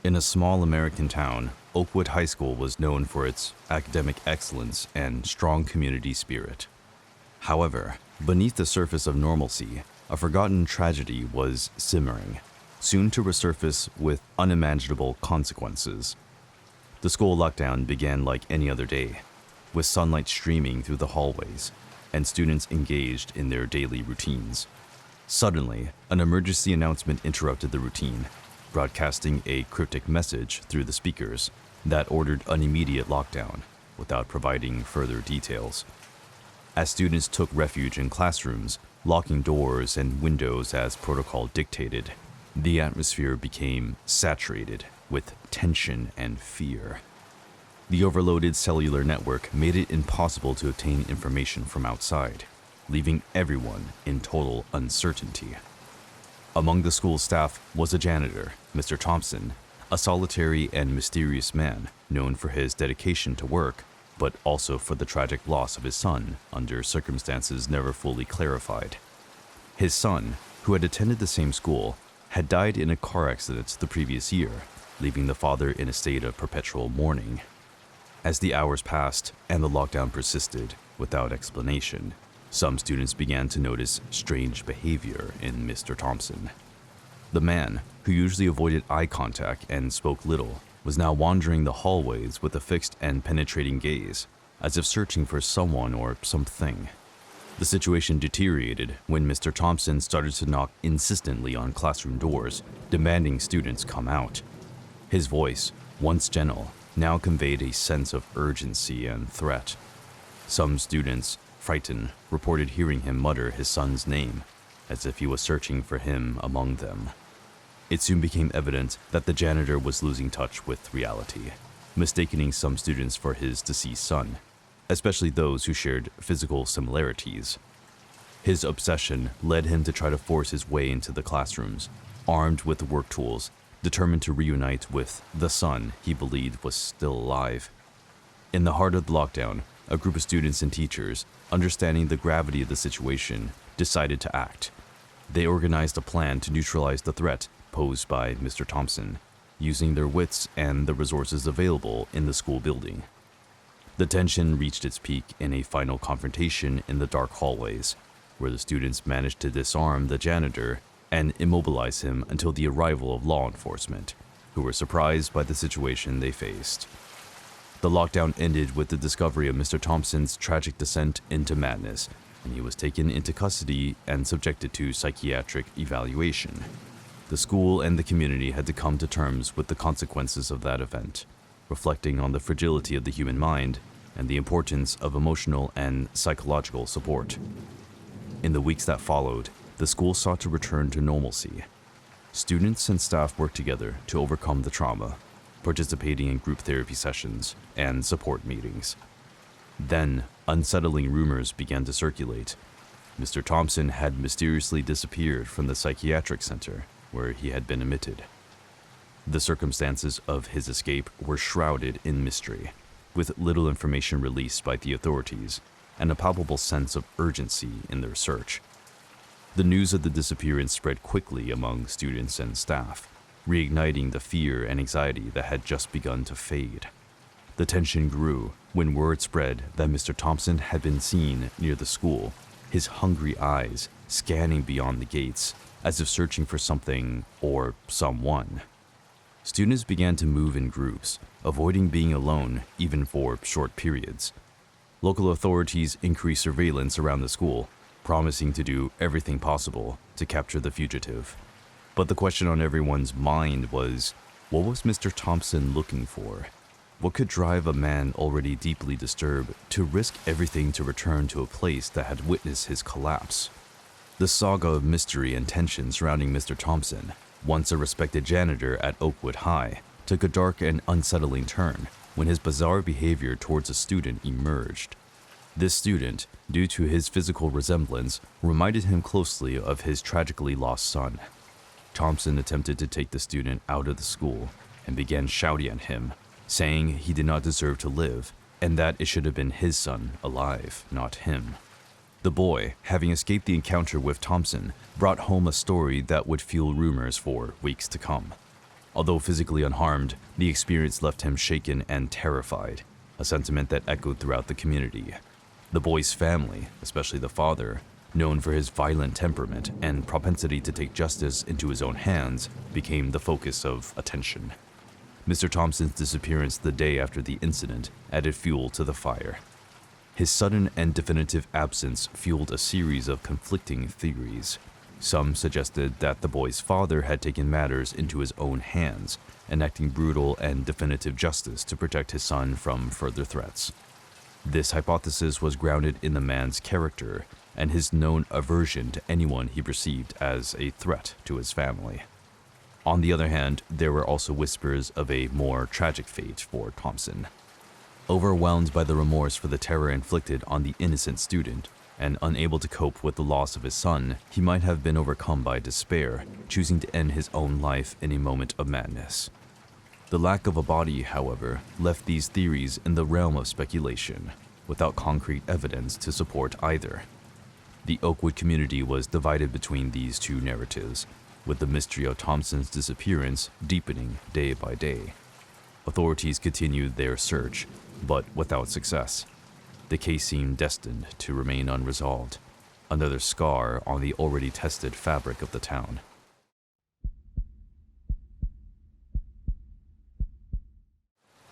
In a small American town, Oakwood High School was known for its academic excellence and strong community spirit. However, beneath the surface of normalcy, a forgotten tragedy was simmering, soon to resurface with unimaginable consequences. The school lockdown began like any other day, with sunlight streaming through the hallways and students engaged in their daily routines. Suddenly, an emergency announcement interrupted the routine, broadcasting a cryptic message through the speakers that ordered an immediate lockdown without providing further details. As students took refuge in classrooms, locking doors and windows as protocol dictated, the atmosphere became saturated with tension and fear. The overloaded cellular network made it impossible to obtain information from outside, leaving everyone in total uncertainty. Among the school staff was a janitor, Mr. Thompson, a solitary and mysterious man known for his dedication to work, but also for the tragic loss of his son under circumstances never fully clarified. His son, who had attended the same school, had died in a car accident the previous year, leaving the father in a state of perpetual mourning. As the hours passed and the lockdown persisted without explanation, some students began to notice strange behavior in Mr. Thompson. The man, who usually avoided eye contact and spoke little, was now wandering the hallways with a fixed and penetrating gaze, as if searching for someone or something. The situation deteriorated when Mr. Thompson started to knock insistently on classroom doors, demanding students come out. His voice, once gentle, now conveyed a sense of urgency and threat. Some students, frightened, reported hearing him mutter his son's name, as if he was searching for him among them. It soon became evident that the janitor was losing touch with reality, mistaking some students for his deceased son, especially those who shared physical similarities. His obsession led him to try to force his way into the classrooms, armed with work tools, determined to reunite with the son he believed was still alive. In the heart of the lockdown, a group of students and teachers, understanding the gravity of the situation, decided to act. They organized a plan to neutralize the threat posed by Mr. Thompson, using their wits and the resources available in the school building. The tension reached its peak in a final confrontation in the dark hallways, where the students managed to disarm the janitor and immobilize him until the arrival of law enforcement, who were surprised by the situation they faced. The lockdown ended with the discovery of Mr. Thompson's tragic descent into madness, and he was taken into custody and subjected to psychiatric evaluation. The school and the community had to come to terms with the consequences of that event, reflecting on the fragility of the human mind and the importance of emotional and psychological support. In the weeks that followed, the school sought to return to normalcy. Students and staff worked together to overcome the trauma, participating in group therapy sessions and support meetings. Then, unsettling rumors began to circulate. Mr. Thompson had mysteriously disappeared from the psychiatric center where he had been admitted. The circumstances of his escape were shrouded in mystery, with little information released by the authorities and a palpable sense of urgency in their search. The news of the disappearance spread quickly among students and staff, reigniting the fear and anxiety that had just begun to fade. The tension grew when word spread that Mr. Thompson had been seen near the school, his hungry eyes scanning beyond the gates, as if searching for something or someone. Students began to move in groups, avoiding being alone even for short periods. Local authorities increased surveillance around the school, promising to do everything possible to capture the fugitive. But the question on everyone's mind was, what was Mr. Thompson looking for? What could drive a man already deeply disturbed to risk everything to return to a place that had witnessed his collapse? The saga of mystery and tension surrounding Mr. Thompson, once a respected janitor at Oakwood High, took a dark and unsettling turn when his bizarre behavior towards a student emerged. This student, due to his physical resemblance, reminded him closely of his tragically lost son. Thompson attempted to take the student out of the school and began shouting at him, saying he did not deserve to live and that it should have been his son alive, not him. The boy, having escaped the encounter with Thompson, brought home a story that would fuel rumors for weeks to come. Although physically unharmed, the experience left him shaken and terrified, a sentiment that echoed throughout the community. The boy's family, especially the father, known for his violent temperament and propensity to take justice into his own hands, became the focus of attention. Mr. Thompson's disappearance the day after the incident added fuel to the fire. His sudden and definitive absence fueled a series of conflicting theories. Some suggested that the boy's father had taken matters into his own hands, enacting brutal and definitive justice to protect his son from further threats. This hypothesis was grounded in the man's character and his known aversion to anyone he perceived as a threat to his family. On the other hand, there were also whispers of a more tragic fate for Thompson. Overwhelmed by the remorse for the terror inflicted on the innocent student, and unable to cope with the loss of his son, he might have been overcome by despair, choosing to end his own life in a moment of madness. The lack of a body, however, left these theories in the realm of speculation, without concrete evidence to support either. The Oakwood community was divided between these two narratives, with the mystery of Thompson's disappearance deepening day by day. Authorities continued their search, but without success. The case seemed destined to remain unresolved, another scar on the already tested fabric of the town.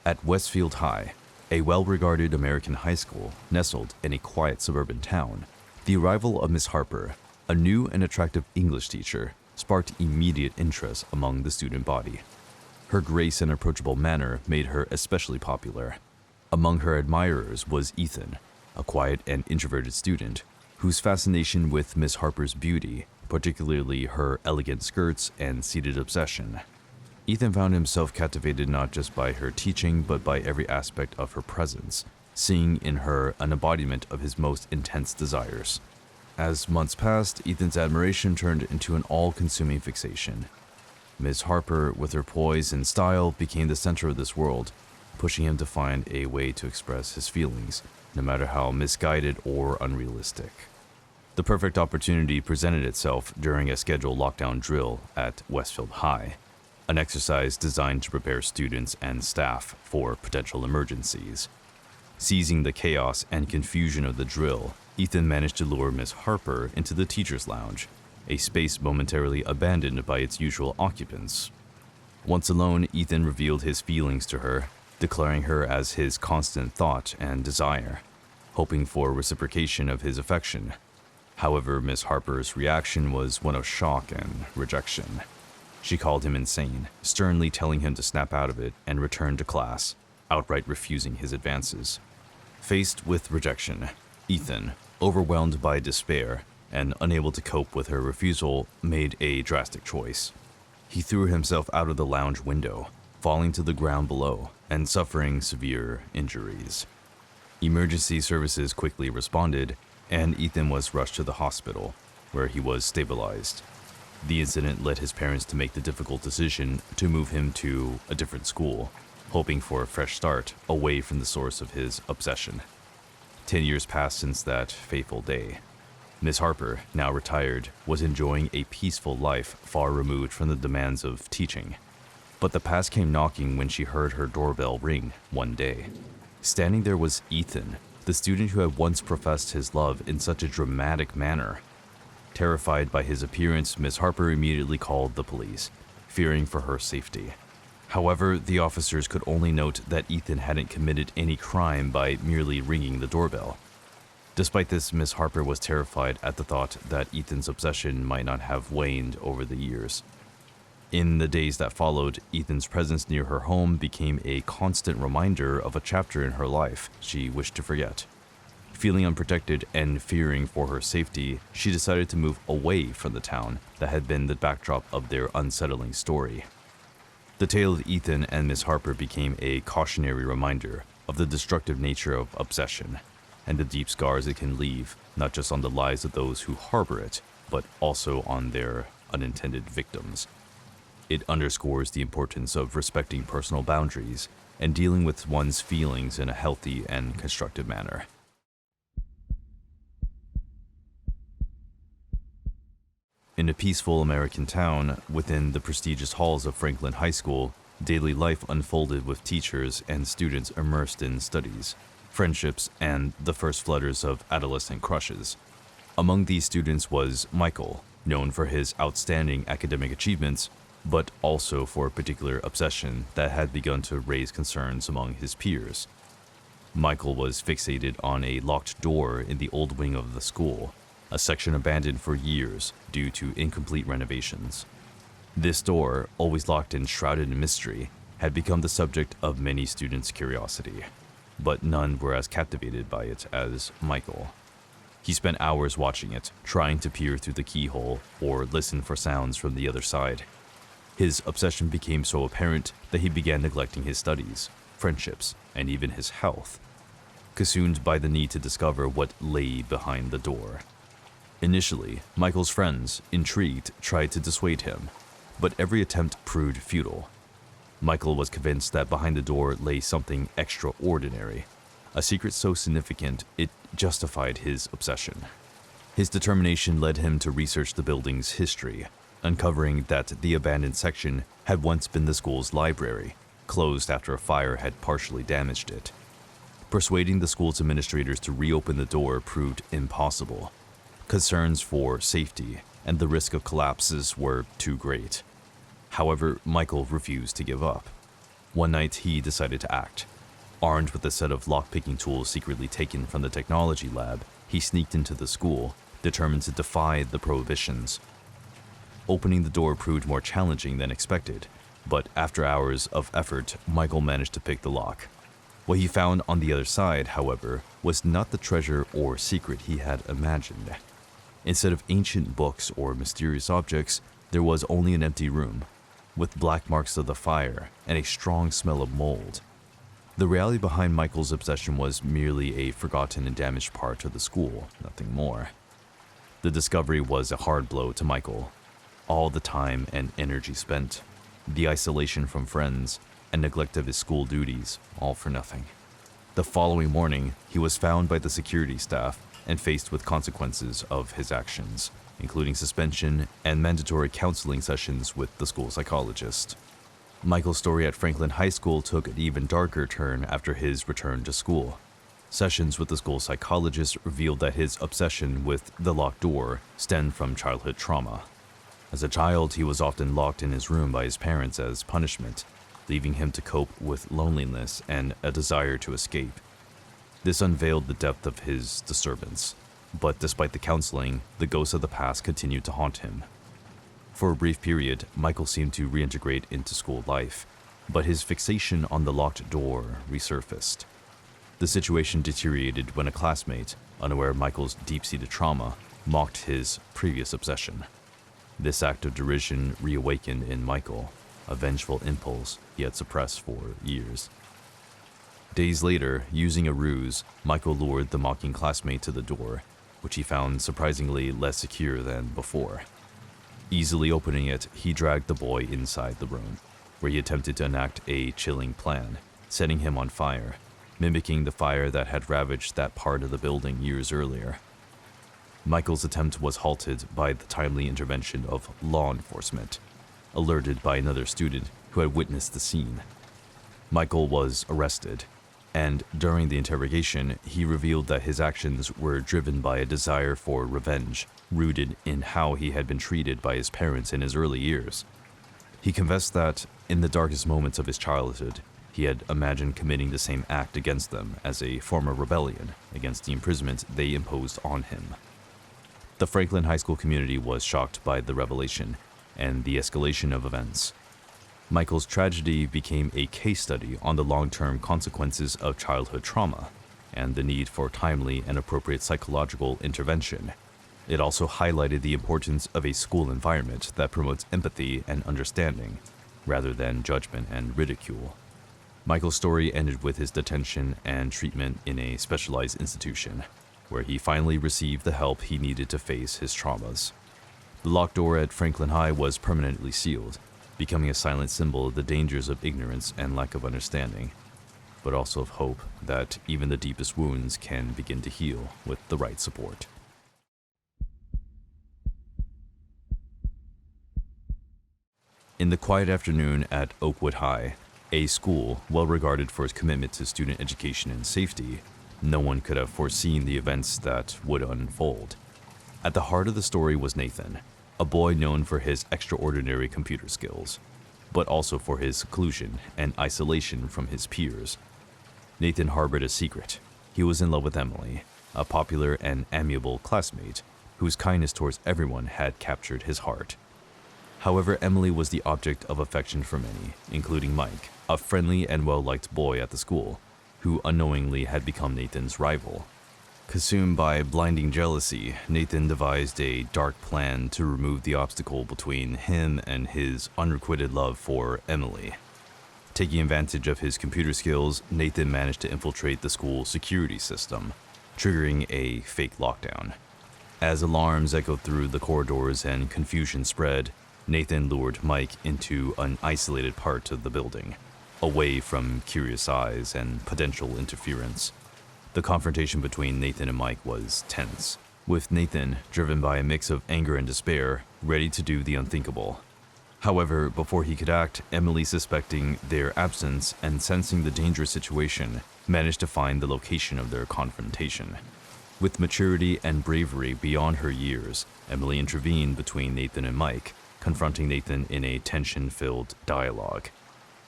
At Westfield High, a well-regarded American high school nestled in a quiet suburban town, the arrival of Miss Harper, a new and attractive English teacher, sparked immediate interest among the student body. Her grace and approachable manner made her especially popular. Among her admirers was Ethan, a quiet and introverted student whose fascination with Miss Harper's beauty, particularly her elegant skirts and seated obsession. Ethan found himself captivated not just by her teaching but by every aspect of her presence, seeing in her an embodiment of his most intense desires. As months passed, Ethan's admiration turned into an all-consuming fixation. Miss Harper, with her poise and style, became the center of this world, pushing him to find a way to express his feelings, no matter how misguided or unrealistic. The perfect opportunity presented itself during a scheduled lockdown drill at Westfield High, an exercise designed to prepare students and staff for potential emergencies. Seizing the chaos and confusion of the drill, Ethan managed to lure Miss Harper into the teacher's lounge, a space momentarily abandoned by its usual occupants. Once alone, Ethan revealed his feelings to her, declaring her as his constant thought and desire, hoping for reciprocation of his affection. However, Miss Harper's reaction was one of shock and rejection. She called him insane, sternly telling him to snap out of it and return to class, outright refusing his advances. Faced with rejection, Ethan, overwhelmed by despair and unable to cope with her refusal, made a drastic choice. He threw himself out of the lounge window, falling to the ground below and suffering severe injuries. Emergency services quickly responded, and Ethan was rushed to the hospital, where he was stabilized. The incident led his parents to make the difficult decision to move him to a different school, hoping for a fresh start away from the source of his obsession. 10 years passed since that fateful day. Miss Harper, now retired, was enjoying a peaceful life far removed from the demands of teaching. But the past came knocking when she heard her doorbell ring one day. Standing there was Ethan, the student who had once professed his love in such a dramatic manner. Terrified by his appearance, Miss Harper immediately called the police, fearing for her safety. However, the officers could only note that Ethan hadn't committed any crime by merely ringing the doorbell. Despite this, Miss Harper was terrified at the thought that Ethan's obsession might not have waned over the years. In the days that followed, Ethan's presence near her home became a constant reminder of a chapter in her life she wished to forget. Feeling unprotected and fearing for her safety, she decided to move away from the town that had been the backdrop of their unsettling story. The tale of Ethan and Miss Harper became a cautionary reminder of the destructive nature of obsession and the deep scars it can leave, not just on the lives of those who harbor it, but also on their unintended victims. It underscores the importance of respecting personal boundaries and dealing with one's feelings in a healthy and constructive manner. In a peaceful American town within the prestigious halls of Franklin High School, daily life unfolded with teachers and students immersed in studies, friendships, and the first flutters of adolescent crushes. Among these students was Michael, known for his outstanding academic achievements, but also for a particular obsession that had begun to raise concerns among his peers. Michael was fixated on a locked door in the old wing of the school, a section abandoned for years due to incomplete renovations. This door, always locked and shrouded in mystery, had become the subject of many students' curiosity, but none were as captivated by it as Michael. He spent hours watching it, trying to peer through the keyhole or listen for sounds from the other side. His obsession became so apparent that he began neglecting his studies, friendships, and even his health, consumed by the need to discover what lay behind the door. Initially, Michael's friends, intrigued, tried to dissuade him, but every attempt proved futile. Michael was convinced that behind the door lay something extraordinary, a secret so significant it justified his obsession. His determination led him to research the building's history, uncovering that the abandoned section had once been the school's library, closed after a fire had partially damaged it. Persuading the school's administrators to reopen the door proved impossible. Concerns for safety and the risk of collapses were too great. However, Michael refused to give up. One night, he decided to act. Armed with a set of lock-picking tools secretly taken from the technology lab, he sneaked into the school, determined to defy the prohibitions. Opening the door proved more challenging than expected, but after hours of effort, Michael managed to pick the lock. What he found on the other side, however, was not the treasure or secret he had imagined. Instead of ancient books or mysterious objects, there was only an empty room, with black marks of the fire and a strong smell of mold. The reality behind Michael's obsession was merely a forgotten and damaged part of the school, nothing more. The discovery was a hard blow to Michael. All the time and energy spent, the isolation from friends, and neglect of his school duties, all for nothing. The following morning, he was found by the security staff and faced with consequences of his actions, including suspension and mandatory counseling sessions with the school psychologist. Michael's story at Franklin High School took an even darker turn after his return to school. Sessions with the school psychologist revealed that his obsession with the locked door stemmed from childhood trauma. As a child, he was often locked in his room by his parents as punishment, leaving him to cope with loneliness and a desire to escape. This unveiled the depth of his disturbance, but despite the counseling, the ghosts of the past continued to haunt him. For a brief period, Michael seemed to reintegrate into school life, but his fixation on the locked door resurfaced. The situation deteriorated when a classmate, unaware of Michael's deep-seated trauma, mocked his previous obsession. This act of derision reawakened in Michael a vengeful impulse he had suppressed for years. Days later, using a ruse, Michael lured the mocking classmate to the door, which he found surprisingly less secure than before. Easily opening it, he dragged the boy inside the room, where he attempted to enact a chilling plan, setting him on fire, mimicking the fire that had ravaged that part of the building years earlier. Michael's attempt was halted by the timely intervention of law enforcement, alerted by another student who had witnessed the scene. Michael was arrested, and during the interrogation, he revealed that his actions were driven by a desire for revenge, rooted in how he had been treated by his parents in his early years. He confessed that, in the darkest moments of his childhood, he had imagined committing the same act against them as a form of rebellion against the imprisonment they imposed on him. The Franklin High School community was shocked by the revelation and the escalation of events. Michael's tragedy became a case study on the long-term consequences of childhood trauma and the need for timely and appropriate psychological intervention. It also highlighted the importance of a school environment that promotes empathy and understanding, rather than judgment and ridicule. Michael's story ended with his detention and treatment in a specialized institution, where he finally received the help he needed to face his traumas. The locked door at Franklin High was permanently sealed, becoming a silent symbol of the dangers of ignorance and lack of understanding, but also of hope that even the deepest wounds can begin to heal with the right support. In the quiet afternoon at Oakwood High, a school well regarded for its commitment to student education and safety, no one could have foreseen the events that would unfold. At the heart of the story was Nathan, a boy known for his extraordinary computer skills, but also for his seclusion and isolation from his peers. Nathan harbored a secret. He was in love with Emily, a popular and amiable classmate whose kindness towards everyone had captured his heart. However, Emily was the object of affection for many, including Mike, a friendly and well-liked boy at the school, who unknowingly had become Nathan's rival. Consumed by blinding jealousy, Nathan devised a dark plan to remove the obstacle between him and his unrequited love for Emily. Taking advantage of his computer skills, Nathan managed to infiltrate the school's security system, triggering a fake lockdown. As alarms echoed through the corridors and confusion spread, Nathan lured Mike into an isolated part of the building, away from curious eyes and potential interference. The confrontation between Nathan and Mike was tense, with Nathan, driven by a mix of anger and despair, ready to do the unthinkable. However, before he could act, Emily, suspecting their absence and sensing the dangerous situation, managed to find the location of their confrontation. With maturity and bravery beyond her years, Emily intervened between Nathan and Mike, confronting Nathan in a tension-filled dialogue.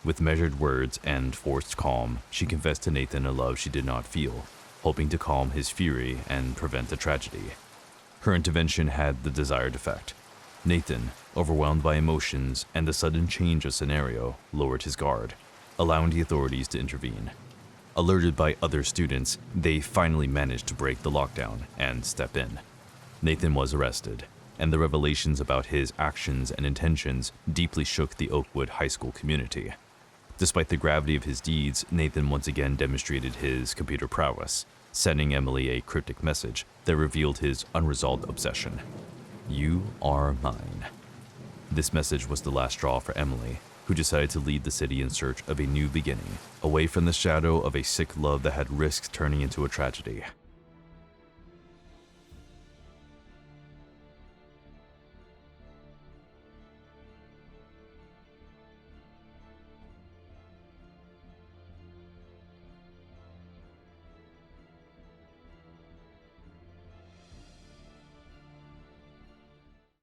With measured words and forced calm, she confessed to Nathan a love she did not feel, hoping to calm his fury and prevent a tragedy. Her intervention had the desired effect. Nathan, overwhelmed by emotions and the sudden change of scenario, lowered his guard, allowing the authorities to intervene. Alerted by other students, they finally managed to break the lockdown and step in. Nathan was arrested, and the revelations about his actions and intentions deeply shook the Oakwood High School community. Despite the gravity of his deeds, Nathan once again demonstrated his computer prowess, sending Emily a cryptic message that revealed his unresolved obsession. "You are mine." This message was the last straw for Emily, who decided to lead the city in search of a new beginning, away from the shadow of a sick love that had risked turning into a tragedy.